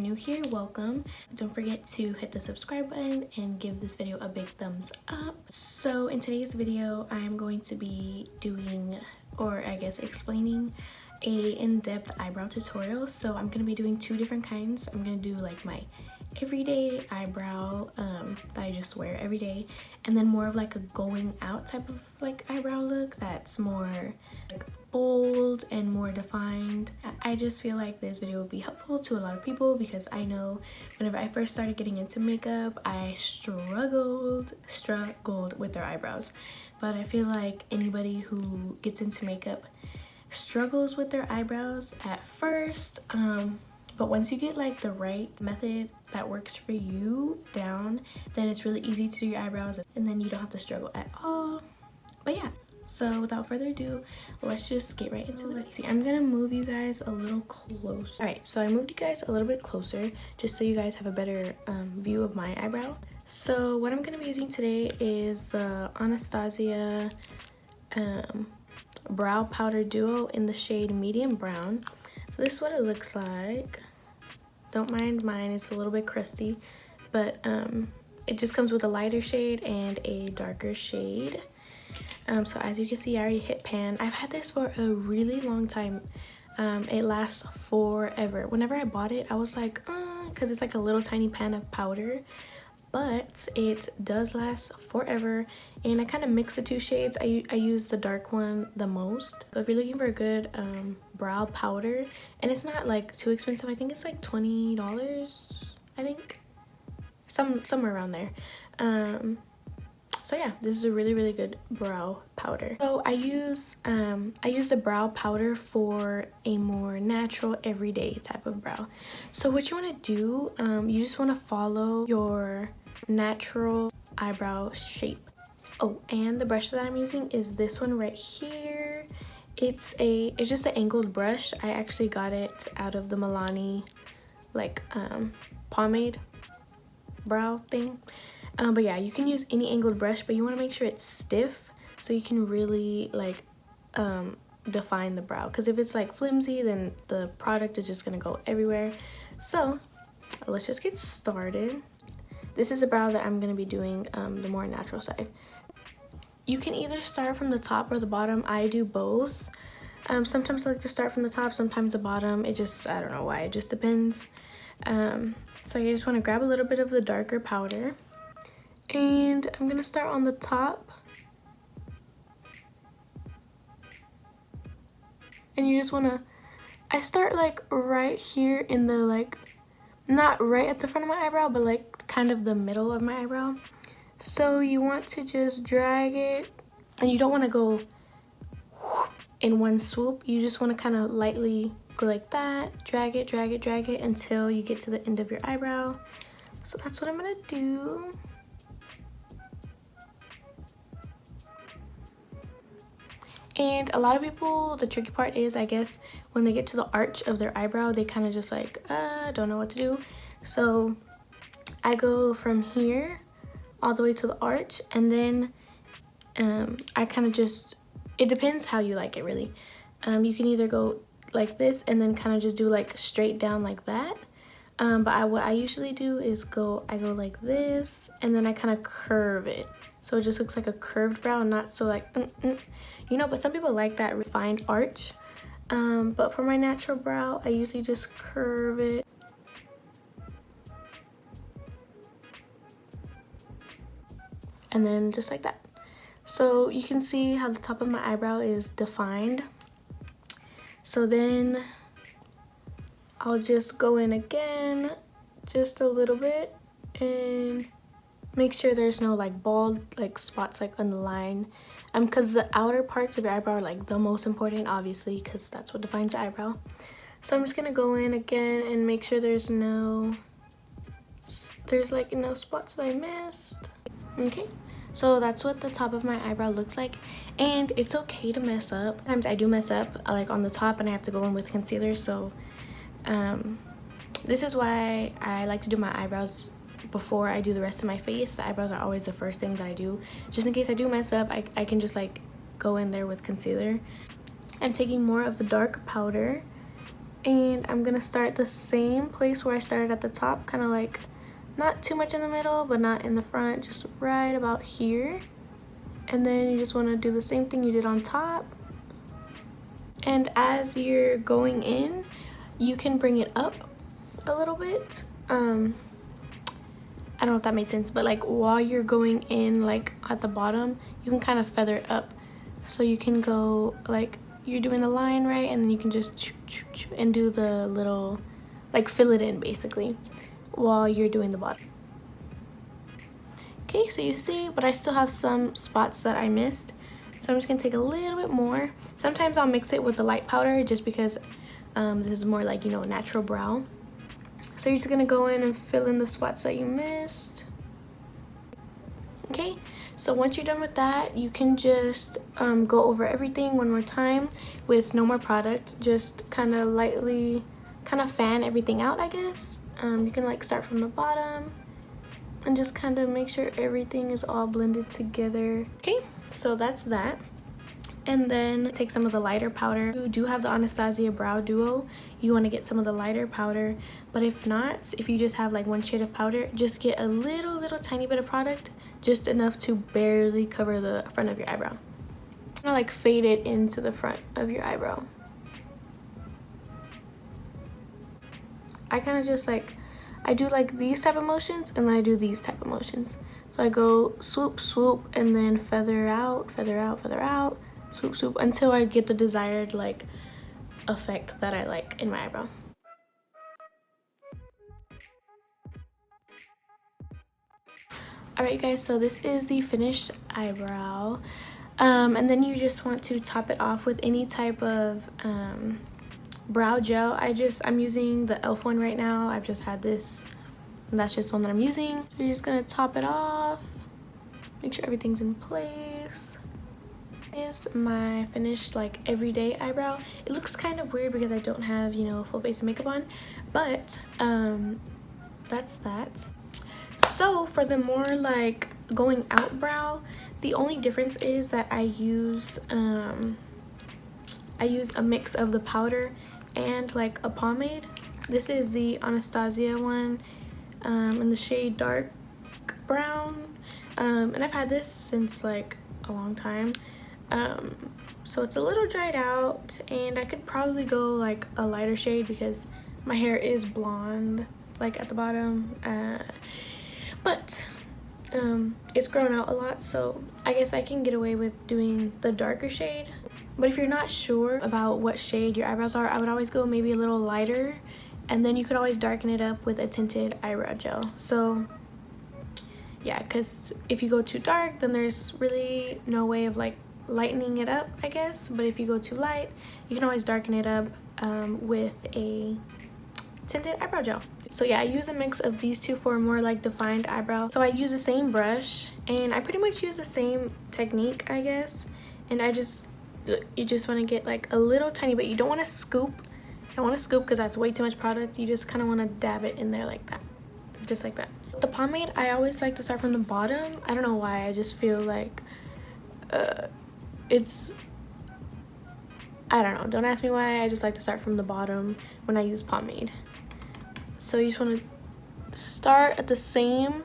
new here, welcome. Don't forget to hit the subscribe button and give this video a big thumbs up. So in today's video, I'm going to be doing, or I guess explaining, a in-depth eyebrow tutorial. So I'm going to be doing two different kinds. I'm going to do like my everyday eyebrow that I just wear every day, and then more of like a going out type of like eyebrow look that's more like bold and more defined. I just feel like this video will be helpful to a lot of people because I know whenever I first started getting into makeup, I struggled with their eyebrows. But I feel like anybody who gets into makeup struggles with their eyebrows at first, but once you get like the right method that works for you down, then it's really easy to do your eyebrows and then you don't have to struggle at all. But yeah, so without further ado, let's just get right into it. Let's see, I'm gonna move you guys a little closer. All right, so I moved you guys a little bit closer just so you guys have a better view of my eyebrow. So what I'm gonna be using today is the Anastasia brow powder duo in the shade medium brown. So this is what it looks like. Don't mind mine, it's a little bit crusty, but it just comes with a lighter shade and a darker shade. So as you can see, I already hit pan. I've had this for a really long time. It lasts forever. Whenever I bought it, I was like, because it's like a little tiny pan of powder, but it does last forever. And I kind of mix the two shades. I use the dark one the most. So if you're looking for a good brow powder, and it's not like too expensive, I think it's like $20, I think, somewhere around there. So yeah, this is a really good brow powder. So I use the brow powder for a more natural everyday type of brow. So what you want to do, you just want to follow your natural eyebrow shape. Oh, and the brush that I'm using is this one right here. It's just an angled brush. I actually got it out of the Milani like pomade brow thing. But yeah, you can use any angled brush, but you want to make sure it's stiff so you can really like define the brow, because if it's like flimsy, then the product is just gonna go everywhere. So let's just get started. This is a brow that I'm gonna be doing the more natural side. You can either start from the top or the bottom. I do both. Sometimes I like to start from the top, sometimes the bottom. It just, I don't know why, it just depends. So you just want to grab a little bit of the darker powder, and I'm gonna start on the top, and you just want to, I start like right here in the, like, not right at the front of my eyebrow, but like kind of the middle of my eyebrow. So you want to just drag it, and you don't want to go in one swoop. You just want to kind of lightly go like that, drag it until you get to the end of your eyebrow. So that's what I'm gonna do. And a lot of people, the tricky part is, I guess, when they get to the arch of their eyebrow, they kind of just like, don't know what to do. So I go from here all the way to the arch, and then I kind of just, it depends how you like it really. You can either go like this and then kind of just do like straight down like that. But what I usually do is I go like this, and then I kind of curve it. So it just looks like a curved brow, not so like, you know, but some people like that refined arch. But for my natural brow, I usually just curve it. And then just like that. So you can see how the top of my eyebrow is defined. So then I'll just go in again, just a little bit, and make sure there's no like bald like spots like on the line, because the outer parts of your eyebrow are like the most important, obviously, because that's what defines the eyebrow. So I'm just gonna go in again and make sure there's like no spots that I missed. Okay, so that's what the top of my eyebrow looks like, and it's okay to mess up. Sometimes I do mess up like on the top, and I have to go in with concealer. So this is why I like to do my eyebrows before I do the rest of my face. The eyebrows are always the first thing that I do, just in case I do mess up. I can just like go in there with concealer. I'm taking more of the dark powder, And I'm gonna start the same place where I started at the top, kind of like not too much in the middle, but not in the front, just right about here. And then you just want to do the same thing you did on top. And as you're going in, you can bring it up a little bit. I don't know if that made sense, but like while you're going in, like at the bottom, you can kind of feather it up. So you can go like you're doing a line, right? And then you can just and do the little, like fill it in basically while you're doing the bottom. Okay, so you see, but I still have some spots that I missed. So I'm just gonna take a little bit more. Sometimes I'll mix it with the light powder just because this is more like, you know, natural brow. So you're just gonna go in and fill in the spots that you missed. Okay, so once you're done with that, you can just go over everything one more time with no more product. Just kind of lightly, kind of fan everything out, I guess. You can like start from the bottom and just kind of make sure everything is all blended together. Okay, so that's that. And then take some of the lighter powder. If you do have the Anastasia Brow Duo, you want to get some of the lighter powder. But if not, if you just have like one shade of powder, just get a little tiny bit of product, just enough to barely cover the front of your eyebrow. Kind of like fade it into the front of your eyebrow. I kind of just like, I do like these type of motions, and then I do these type of motions. So I go swoop, swoop, and then feather out, feather out, feather out, swoop, swoop, until I get the desired like effect that I like in my eyebrow. Alright, you guys, so this is the finished eyebrow. And then you just want to top it off with any type of brow gel. I'm using the e.l.f. one right now. I've just had this, and that's just one that I'm using. So you're just gonna top it off, make sure everything's in place. Is my finished like everyday eyebrow. It looks kind of weird because I don't have, you know, a full face of makeup on, but that's that. So for the more like going out brow, the only difference is that I use a mix of the powder and like a pomade. This is the Anastasia one in the shade dark brown, and I've had this since like a long time. So it's a little dried out, and I could probably go like a lighter shade because my hair is blonde like at the bottom, but it's grown out a lot, so I guess I can get away with doing the darker shade. But if you're not sure about what shade your eyebrows are, I would always go maybe a little lighter, and then you could always darken it up with a tinted eyebrow gel. So yeah, because if you go too dark, then there's really no way of like lightening it up, I guess. But if you go too light, you can always darken it up with a tinted eyebrow gel. So yeah, I use a mix of these two for a more like defined eyebrow. So I use the same brush, and I pretty much use the same technique, I guess. And you just want to get like a little tiny bit. You don't want to scoop. You don't want to scoop because that's way too much product. You just kind of want to dab it in there like that, just like that. The pomade, I always like to start from the bottom. I don't know why. I just feel like I don't know. Don't ask me why. I just like to start from the bottom when I use pomade. So you just want to start at the same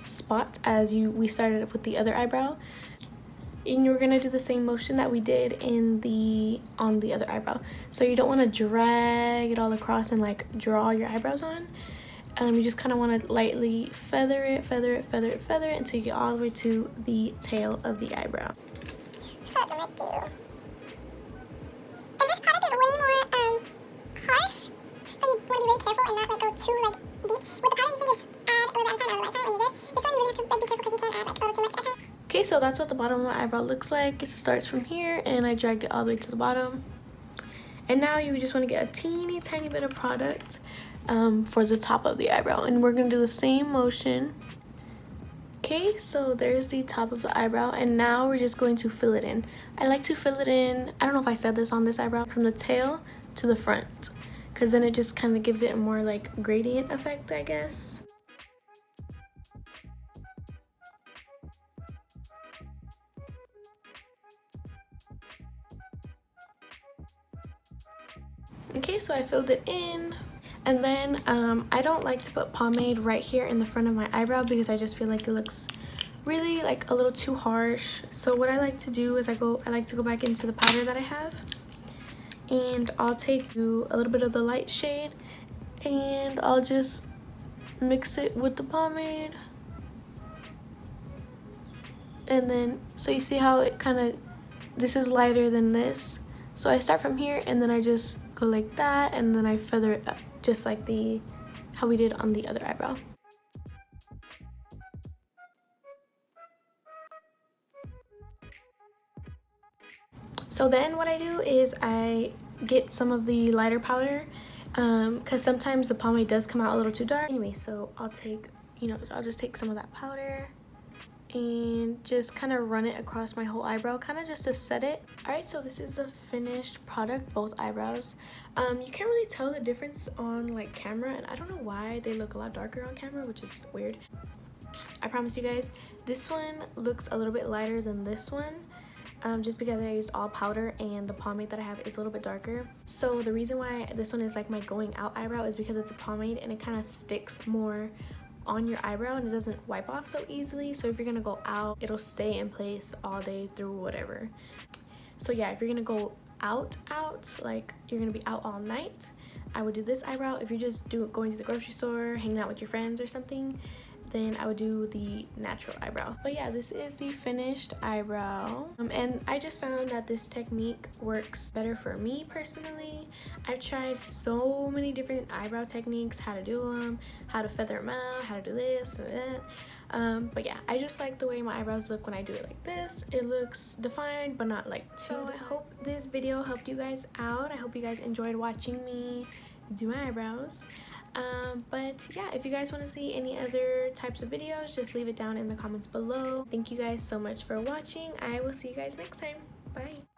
spot as we started with the other eyebrow, and you're gonna do the same motion that we did on the other eyebrow. So you don't want to drag it all across and like draw your eyebrows on. You just kind of want to lightly feather it until you get all the way to the tail of the eyebrow. So what I'm gonna do. And this product is way more harsh, so you want to be really careful and not like go too like deep. With the powder, you can just add a little bit on the right side when you did. This one you really have to like be careful because you can't add like a little too much that time. Okay, so that's what the bottom of my eyebrow looks like. It starts from here, and I dragged it all the way to the bottom. And now you just want to get a teeny tiny bit of product for the top of the eyebrow, and we're gonna do the same motion. Okay, so there's the top of the eyebrow, and now we're just going to fill it in. I like to fill it in, I don't know if I said this on this eyebrow, from the tail to the front, because then it just kind of gives it a more like gradient effect, I guess. Okay, so I filled it in. And then I don't like to put pomade right here in the front of my eyebrow because I just feel like it looks really like a little too harsh. So what I like to do is I like to go back into the powder that I have, and I'll take a little bit of the light shade and I'll just mix it with the pomade. And then so you see how it kind of, this is lighter than this, so I start from here and then I just go like that, and then I feather it up just like how we did on the other eyebrow. So then what I do is I get some of the lighter powder, because sometimes the pomade does come out a little too dark. Anyway, so I'll just take some of that powder and just kind of run it across my whole eyebrow, kind of just to set it. Alright, so this is the finished product, both eyebrows. You can't really tell the difference on like camera, and I don't know why they look a lot darker on camera, which is weird. I promise you guys, this one looks a little bit lighter than this one. Just because I used all powder and the pomade that I have is a little bit darker. So the reason why this one is like my going out eyebrow is because it's a pomade and it kind of sticks more on your eyebrow and it doesn't wipe off so easily. So if you're gonna go out, it'll stay in place all day through whatever. So yeah, if you're gonna go out, like you're gonna be out all night, I would do this eyebrow. If you're just going to the grocery store, hanging out with your friends or something, then I would do the natural eyebrow. But yeah, this is the finished eyebrow, and I just found that this technique works better for me personally. I've tried so many different eyebrow techniques, how to do them, how to feather them out, how to do this and that, but yeah, I just like the way my eyebrows look when I do it like this. It looks defined but not like too defined. I hope this video helped you guys out. I hope you guys enjoyed watching me do my eyebrows. But yeah, if you guys want to see any other types of videos, just leave it down in the comments below. Thank you guys so much for watching. I will see you guys next time. Bye.